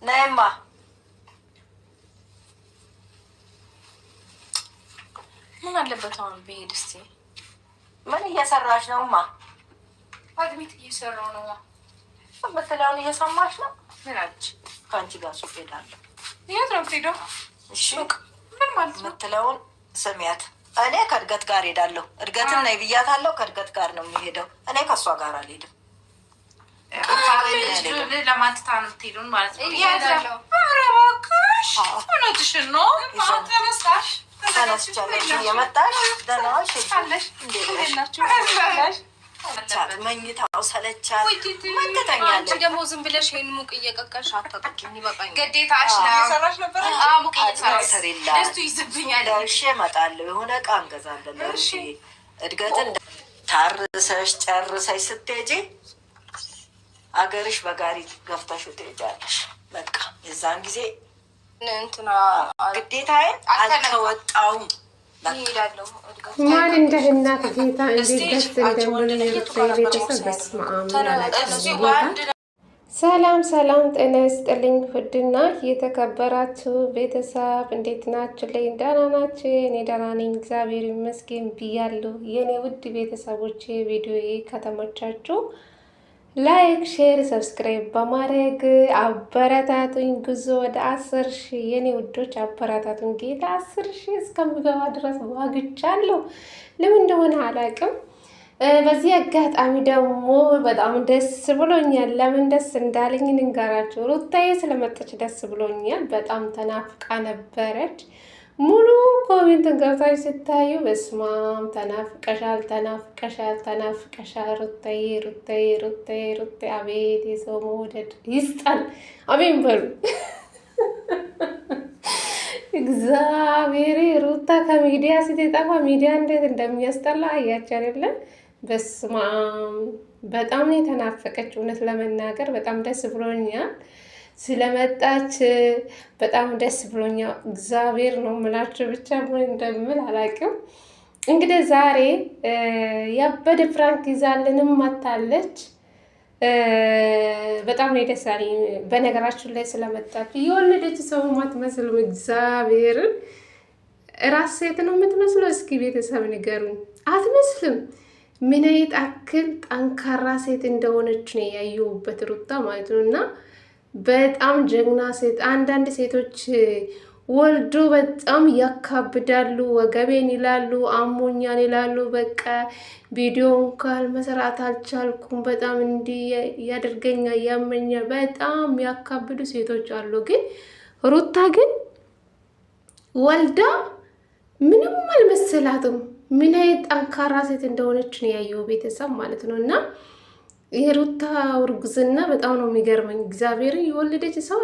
ነይማ ምን አለበት አሁን ብሄድ? እስኪ ምን እየሰራሽ ነውማ? አድሚት እየሰራው ነው። የምትለውን እየሰማሽ ነው? ምን አለች? ከአንቺ ጋር ሱቅ ሄዳለሁ። የት ነው የምትሄደው? እሺ ምን ማለት ነው? የምትለውን ስሚያት። እኔ ከእድገት ጋር ሄዳለሁ። እድገትን ነይ ብያታለሁ። ከእድገት ጋር ነው የሚሄደው። እኔ ከእሷ ጋር አልሄድም። ለማንትታ ነው የምትሄዱን ማለት ነው? ኧረ እባክሽ እውነትሽን ነው። ተነስቻለሽ እየመጣሽ ደህና ዋልሽ? መኝታው ሰለቻት። አንቺ ደግሞ ዝም ብለሽ ይሄን ሙቅ እየቀቀልሽ አታጠቂም። ይበቃኛል። ግዴታሽ ነው። እየሰራሽ ነበር? ሙቅ እየሰራሽ ደስቱ ይዝብኛል። ደርሼ እመጣለሁ። የሆነ ዕቃ እንገዛለን። እድገትን ታርሰሽ ጨርሰሽ ስትሄጂ አገርሽ በጋሪ ገፍተሽ ትሄጃለሽ። በቃ የዛን ጊዜ እንትና ግዴታዬን አልተወጣውም። ማን እንደ እናት ጌታ እንዴት ደስ እንደምን ቤተሰብ በስመ አብ። ሰላም ሰላም፣ ጤና ይስጥልኝ ውድና የተከበራችሁ ቤተሰብ እንዴት ናችሁ? ላይ ደህና ናችሁ? እኔ ደህና ነኝ እግዚአብሔር ይመስገን ብያለሁ። የኔ ውድ ቤተሰቦቼ ቪዲዮዬ ከተመቻችሁ ላይክ፣ ሼር፣ ሰብስክራይብ በማድረግ አበረታቱኝ። ጉዞ ወደ 10,000 የኔ ውዶች አበረታቱኝ። ጌታ 10,000 እስከምገባ ድረስ ዋግቻለሁ። ለምን እንደሆነ አላውቅም። በዚህ አጋጣሚ ደግሞ በጣም ደስ ብሎኛል። ለምን ደስ እንዳለኝ ልንገራችሁ። ሩታዬ ስለመጣች ደስ ብሎኛል። በጣም ተናፍቃ ነበረች። ሙሉ ኮሜንትን ገብታችሁ ስታዩ በስማም ተናፍቀሻል፣ ተናፍቀሻል፣ ተናፍቀሻል ሩታዬ፣ ሩታዬ፣ ሩታዬ፣ ሩታዬ። አቤት የሰው መውደድ ይስጣል። አሜን በሉ። እግዚአብሔር ሩታ ከሚዲያ ስትጠፋ ሚዲያ እንዴት እንደሚያስጠላ አያችሁ አይደለም? በስማም በጣም ነው የተናፈቀች። እውነት ለመናገር በጣም ደስ ብሎኛል ስለመጣች በጣም ደስ ብሎኛል። እግዚአብሔር ነው የምላችሁ። ብቻ ምን እንደምል አላውቅም። እንግዲህ ዛሬ ያበደ ፍራንክ ይዛልንም መታለች። በጣም ነው ደስ ያለኝ በነገራችሁ ላይ ስለመጣች። የወለደች ሰው ማትመስልም። እግዚአብሔርን ራስ ሴት ነው የምትመስለው። እስኪ ቤተሰብ ንገሩኝ። አትመስልም። ምን አይነት አክል ጠንካራ ሴት እንደሆነች ነው ያየሁበት ሩታ ማለት ነው። እና በጣም ጀግና ሴት። አንዳንድ ሴቶች ወልዶ በጣም ያካብዳሉ። ወገቤን ይላሉ፣ አሞኛል ይላሉ። በቃ ቪዲዮ እንኳን መስራት አልቻልኩም፣ በጣም እንዲህ ያደርገኛል፣ ያመኛል፣ በጣም ያካብዱ ሴቶች አሉ። ግን ሩታ ግን ወልዳ ምንም አልመሰላትም። ምን አይነት ጠንካራ ሴት እንደሆነች ነው ያየው ቤተሰብ ማለት ነው። እና የሩታ እርግዝና በጣም ነው የሚገርመኝ። እግዚአብሔርን የወለደች ሰው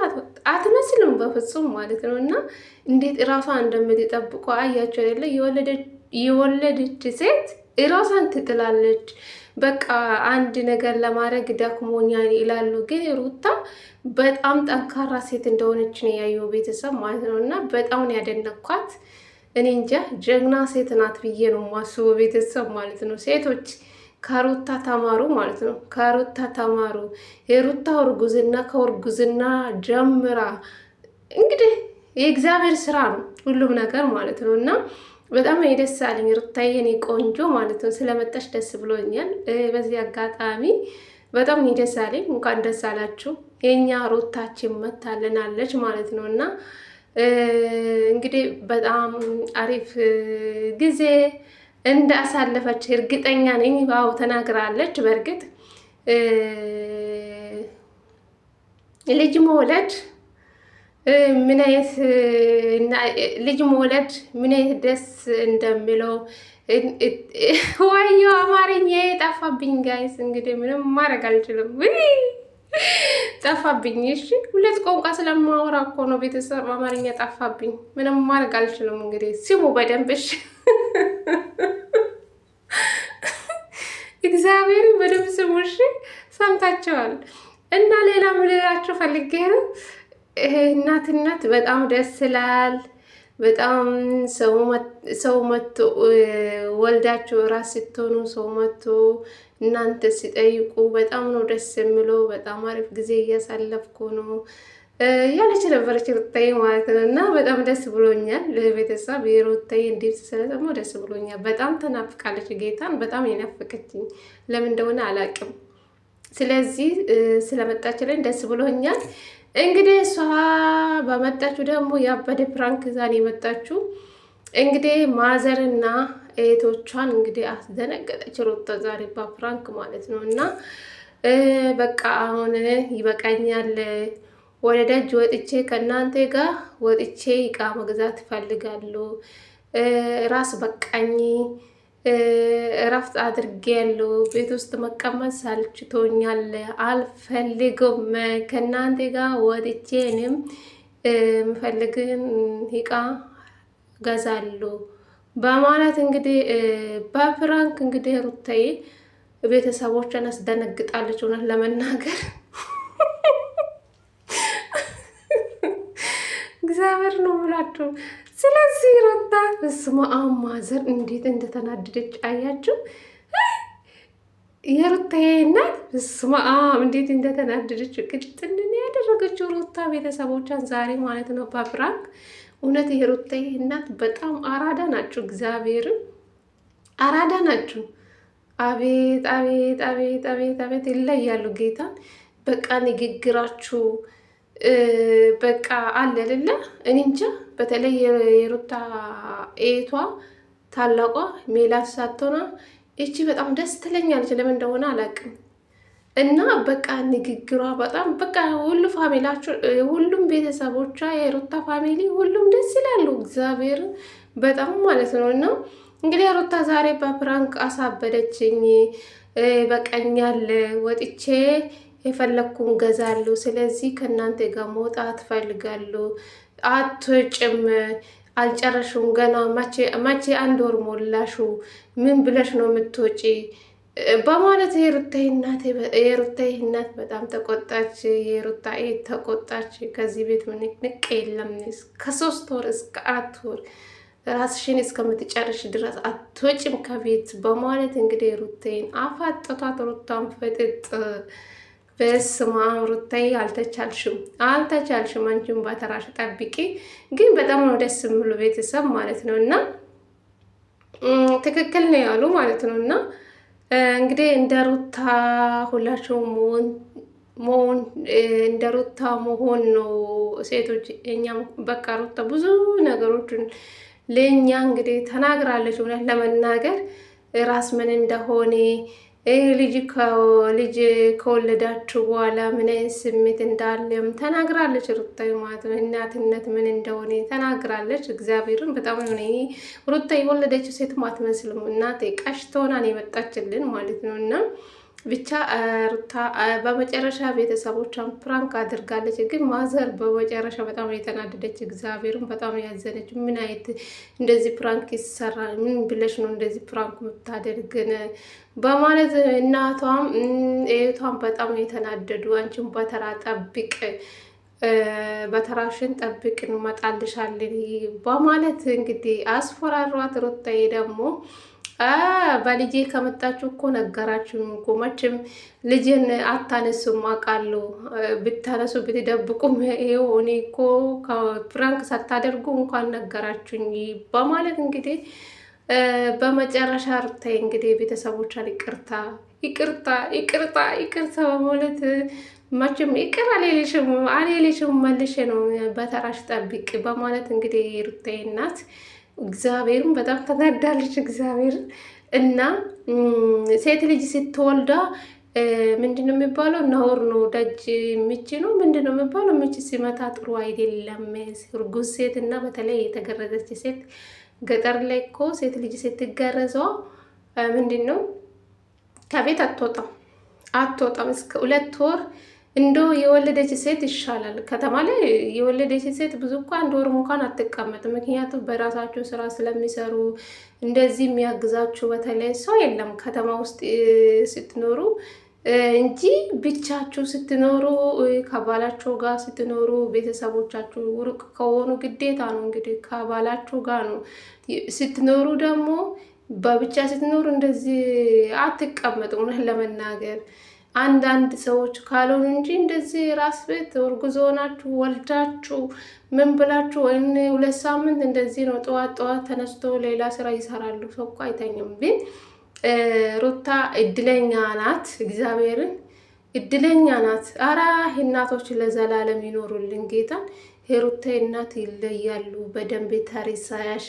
አትመስልም በፍጹም ማለት ነው። እና እንዴት እራሷን እንደምትጠብቀው አያቸው አይደለ? የወለደች ሴት እራሷን ትጥላለች። በቃ አንድ ነገር ለማድረግ ደክሞኛል ይላሉ። ግን ሩታ በጣም ጠንካራ ሴት እንደሆነች ነው ያየው ቤተሰብ ማለት ነው። እና በጣም ነው ያደነኳት። እኔ እንጃ ጀግና ሴት ናት ብዬ ነው ማስበው ቤተሰብ ማለት ነው። ሴቶች ከሩታ ተማሩ ማለት ነው። ከሩታ ተማሩ። የሩታ እርጉዝና ከእርጉዝና ጀምራ እንግዲህ የእግዚአብሔር ስራ ነው ሁሉም ነገር ማለት ነው። እና በጣም ደስ አለኝ ሩታዬ፣ የኔ ቆንጆ ማለት ነው። ስለመጣሽ ደስ ብሎኛል። በዚህ አጋጣሚ በጣም ደስ አለኝ። እንኳን ደስ አላችሁ። የኛ ሩታችን መታለናለች ማለት ነው። እና እንግዲህ በጣም አሪፍ ጊዜ እንዳሳለፈች እርግጠኛ ነኝ። ባው ተናግራለች። በእርግጥ ልጅ መውለድ ምን አይነት ልጅ መውለድ ምን አይነት ደስ እንደሚለው ዋዮ አማርኛ ጠፋብኝ ጋይስ። እንግዲህ ምንም ማድረግ አልችልም። ጠፋብኝ። እሺ ሁለት ቋንቋ ስለማወራ እኮ ነው ቤተሰብ አማርኛ ጠፋብኝ። ምንም ማድረግ አልችልም። እንግዲህ ስሙ በደንብ እሺ። እግዚአብሔር በደንብ ስሙ እሺ። ሰምታችኋል። እና ሌላ ምን ልላችሁ ፈልጌ ነው፣ እናትነት በጣም ደስ ይላል። በጣም ሰው መጥቶ ወልዳችሁ ራስ ስትሆኑ ሰው መጥቶ እናንተ ሲጠይቁ በጣም ነው ደስ የሚለው። በጣም አሪፍ ጊዜ እያሳለፍኩ ነው። ያለች ነበረች ሩታዬ ማለት ነው። እና በጣም ደስ ብሎኛል። ቤተሰብ የሩታዬ እንዴት ስለሰሞ ደስ ብሎኛል። በጣም ተናፍቃለች። ጌታን በጣም የናፈቀችኝ ለምን እንደሆነ አላቅም። ስለዚህ ስለመጣችልን ደስ ብሎኛል። እንግዲህ እሷ በመጣችሁ ደግሞ ያበደ ፕራንክ ዛኔ የመጣችሁ እንግዲህ ማዘርና እህቶቿን እንግዲህ አስደነገጠች ሩታ ዛሬ በፕራንክ ማለት ነው። እና በቃ አሁን ይበቃኛል፣ ወደ ደጅ ወጥቼ ከእናንተ ጋር ወጥቼ እቃ መግዛት እፈልጋለሁ፣ ራስ በቃኝ፣ እረፍት አድርጌያለሁ፣ ቤት ውስጥ መቀመጥ ሳልችቶኛል፣ አልፈልግም፣ ከእናንተ ጋር ወጥቼ እኔም የምፈልግን እቃ ገዛለሁ በማለት እንግዲህ በፍራንክ እንግዲህ ሩታዬ ቤተሰቦቿን አስደነግጣለች። እውነት ለመናገር እግዚአብሔር ነው ብላችሁ። ስለዚህ ሩታ በስመ አብ ማዘር እንዴት እንደተናደደች አያችሁ። የሩታዬ እናት በስመ አብ እንዴት እንደተናደደች ቅጥልን ያደረገችው ሩታ ቤተሰቦቿን ዛሬ ማለት ነው በፍራንክ። እውነት የሩታዬ እናት በጣም አራዳ ናችሁ። እግዚአብሔርን አራዳ ናችሁ። አቤት አቤት አቤት አቤት አቤት ይለያሉ። ጌታን በቃ ንግግራችሁ በቃ አለ አይደለ? እኔ እንጃ። በተለይ የሩታ ኤቷ ታላቋ ሜላት ሳትሆና እቺ በጣም ደስ ትለኛለች። ለምን እንደሆነ አላውቅም። እና በቃ ንግግሯ በጣም በቃ ሁሉ ፋሚላቸው ሁሉም ቤተሰቦቿ የሩታ ፋሚሊ ሁሉም ደስ ይላሉ። እግዚአብሔር በጣም ማለት ነው። እና እንግዲህ ሩታ ዛሬ በፕራንክ አሳበደችኝ። በቀኛል ወጥቼ የፈለግኩን ገዛለሁ። ስለዚህ ከእናንተ ጋር መውጣት ፈልጋለሁ። አትወጭም፣ አልጨረሹም ገና መቼ አንድ ወር ሞላሹ፣ ምን ብለሽ ነው የምትወጪ በማለት የሩታዬ እናት በጣም ተቆጣች። የሩታ ተቆጣች። ከዚህ ቤት ንቅ የለም ከ3 ወር እስከ 4 ወር ራስሽን እስከምትጨርሽ ድረስ አትወጭም ከቤት በማለት እንግዲህ ሩታዬን አፋጠቷት። ሩታን ፈጥጥ በስመ አብ ሩታዬ አልተቻልሽም፣ አንቺን በተራሽ ጠብቂ። ግን በጣም ነው ደስ የሚሉ ቤተሰብ ማለት ነው። እና ትክክል ነው ያሉ ማለት ነው። እና እንግዲህ እንደ ሩታ ሁላቸውም መሆን እንደ ሩታ መሆን ነው ሴቶች። እኛም በቃ ሩታ ብዙ ነገሮችን ለእኛ እንግዲህ ተናግራለች። እውነት ለመናገር ራስ ምን እንደሆነ ልጅ ከወለዳችሁ በኋላ ምን አይነት ስሜት እንዳለም ተናግራለች። ሩታ ማለት ነው እናትነት ምን እንደሆነ ተናግራለች። እግዚአብሔርን በጣም ሆነ ሩታ የወለደችው ሴት አትመስልም። እናቴ ቀሽቶናን የመጣችልን ማለት ነው። እና ብቻ ሩታ በመጨረሻ ቤተሰቦቿን ፕራንክ አድርጋለች። ግን ማዘር በመጨረሻ በጣም የተናደደች፣ እግዚአብሔርን በጣም ያዘነች። ምን አይነት እንደዚህ ፕራንክ ይሰራል? ምን ብለሽ ነው እንደዚህ ፕራንክ የምታደርግን? በማለት እናቷም እህቷም በጣም የተናደዱ። አንቺን በተራ ጠብቅ፣ በተራሽን ጠብቅ እንመጣልሻለን በማለት እንግዲህ አስፈራሯት። ሩታዬ ደግሞ በልጄ ከመጣችሁ እኮ ነገራችሁን እኮ መቼም ልጅን አታነሱም አውቃለሁ። ብታነሱ ብትደብቁም ይኸው እኔ እኮ ፕራንክ ሳታደርጉ እንኳን ነገራችሁኝ በማለት እንግዲህ በመጨረሻ ሩታዬ እንግዲህ ቤተሰቦቿን ይቅርታ በማለት መቼም ይቅር አልልሽም መልሼ ነው በተራሽ ጠብቅ በማለት እንግዲህ ሩታዬ እናት እግዚአብሔርን በጣም ተናዳለች። እግዚአብሔርን እና ሴት ልጅ ስትወልዳ ምንድን ነው የሚባለው? ነውር ነው ደጅ ምች ነው ምንድን ነው የሚባለው? ምች ሲመታ ጥሩ አይደለም። እርጉዝ ሴት እና በተለይ የተገረዘች ሴት ገጠር ላይ እኮ ሴት ልጅ ስትገረዘው ምንድን ነው ከቤት አትወጣም እስከ 2 ወር። እንዶ የወለደች ሴት ይሻላል። ከተማ ላይ የወለደች ሴት ብዙ እኮ 1 ወር እንኳን አትቀመጥም። ምክንያቱም በራሳቸው ስራ ስለሚሰሩ እንደዚህ የሚያግዛችሁ በተለይ ሰው የለም ከተማ ውስጥ ስትኖሩ እንጂ ብቻችሁ ስትኖሩ ከባላችሁ ጋር ስትኖሩ ቤተሰቦቻችሁ ሩቅ ከሆኑ ግዴታ ነው እንግዲህ ከባላችሁ ጋር ነው ስትኖሩ። ደግሞ በብቻ ስትኖሩ እንደዚህ አትቀመጡ። እውነት ለመናገር አንዳንድ ሰዎች ካልሆኑ እንጂ እንደዚህ ራስ ቤት እርጉዝ ሆናችሁ ወልዳችሁ ምን ብላችሁ ወይም 2 ሳምንት እንደዚህ ነው ጠዋት ጠዋት ተነስቶ ሌላ ስራ ይሰራሉ። ሰው እኮ አይተኛም። ግን ሩታ እድለኛ ናት፣ እግዚአብሔርን እድለኛ ናት። አራ እናቶች ለዘላለም ይኖሩልን ጌታን። የሩታ እናት ይለያሉ። በደንብ ታሪሳያሽ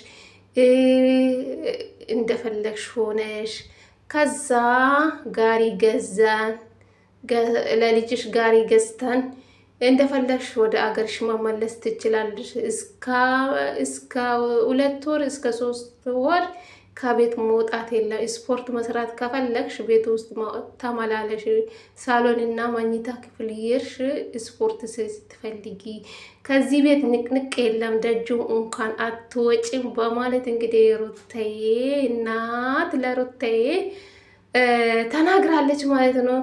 እንደፈለግሽ ሆነሽ ከዛ ጋሪ ገዛን ለልጅሽ ጋሪ ገዝተን እንደፈለግሽ ወደ አገርሽ መመለስ ትችላለሽ። እስከ 2 ወር እስከ 3 ወር ከቤት መውጣት የለም። ስፖርት መስራት ከፈለግሽ ቤት ውስጥ ተመላለሽ። ሳሎን እና መኝታ ክፍል ይርሽ ስፖርት ስትፈልጊ ከዚህ ቤት ንቅንቅ የለም፣ ደጁ እንኳን አትወጪም በማለት እንግዲህ ሩታዬ እናት ለሩታዬ ተናግራለች ማለት ነው።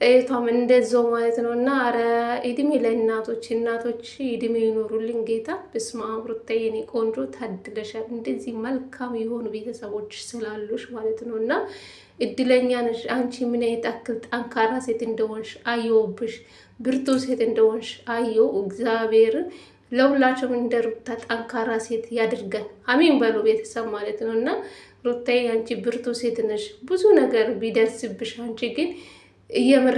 እቷም እንደዛው ማለት ነው። እና አረ እድሜ ለእናቶች እድሜ ይኖሩልን ጌታ። በስመ አብ ሩታዬ የኔ ቆንጆ ታድለሻል። እንደዚህ መልካም የሆኑ ቤተሰቦች ስላሉሽ ማለት ነው። እና እድለኛ ነሽ አንቺ። ምን ያክል ጠንካራ ሴት እንደሆንሽ አየውብሽ፣ ብርቱ ሴት እንደሆንሽ አየው። እግዚአብሔር ለሁላችሁም እንደ ሩታ ጠንካራ ሴት ያድርገን። አሚን በሉ ቤተሰብ ማለት ነው። እና ሩታዬ አንቺ ብርቱ ሴት ነሽ። ብዙ ነገር ቢደርስብሽ አንቺ ግን የምር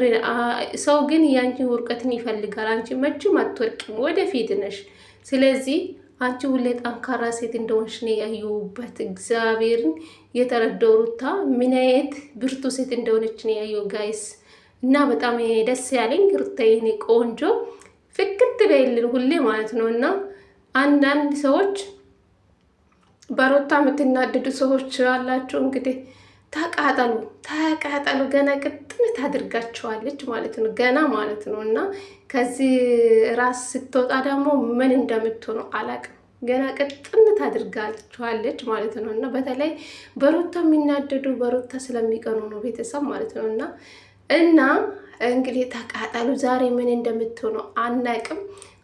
ሰው ግን ያንቺን ውርቀትን ይፈልጋል። አንቺ መቼም አትወርቂም፣ ወደፊት ነሽ። ስለዚህ አንቺ ሁሌ ጠንካራ ሴት እንደሆንሽ ነው ያየሁበት። እግዚአብሔርን የተረዳው ሩታ ምን አይነት ብርቱ ሴት እንደሆነች ነው ያየው ጋይስ። እና በጣም ደስ ያለኝ ሩታዬ የኔ ቆንጆ ፍክት በይልን ሁሌ ማለት ነው። እና አንዳንድ ሰዎች በሩታ የምትናደዱ ሰዎች አላችሁ እንግዲህ ተቃጠሉ ገና ቅጥን ታድርጋቸዋለች ማለት ነው። ገና ማለት ነው። እና ከዚህ ራስ ስትወጣ ደግሞ ምን እንደምትሆነው አላቅም። ገና ቅጥን ታድርጋቸዋለች ማለት ነው። እና በተለይ በሩታ የሚናደዱ በሩታ ስለሚቀኑ ነው ቤተሰብ ማለት ነው። እና እንግዲህ ተቃጠሉ። ዛሬ ምን እንደምትሆነው አናቅም።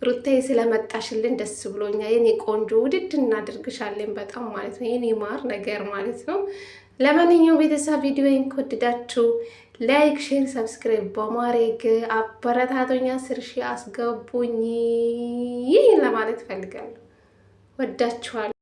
ሩታዬ ስለመጣሽልን ደስ ብሎኛል የኔ ቆንጆ። ውድድ እናድርግሻለን በጣም ማለት ነው። የኔ ማር ነገር ማለት ነው። ለማንኛውም ቤተሰብ ቪዲዮን ከወደዳችሁ ላይክ፣ ሼር፣ ሰብስክራይብ በማድረግ አበረታቶኛ 10 ሺህ አስገቡኝ። ይህን ለማለት ፈልጋለሁ። ወዳችኋለሁ።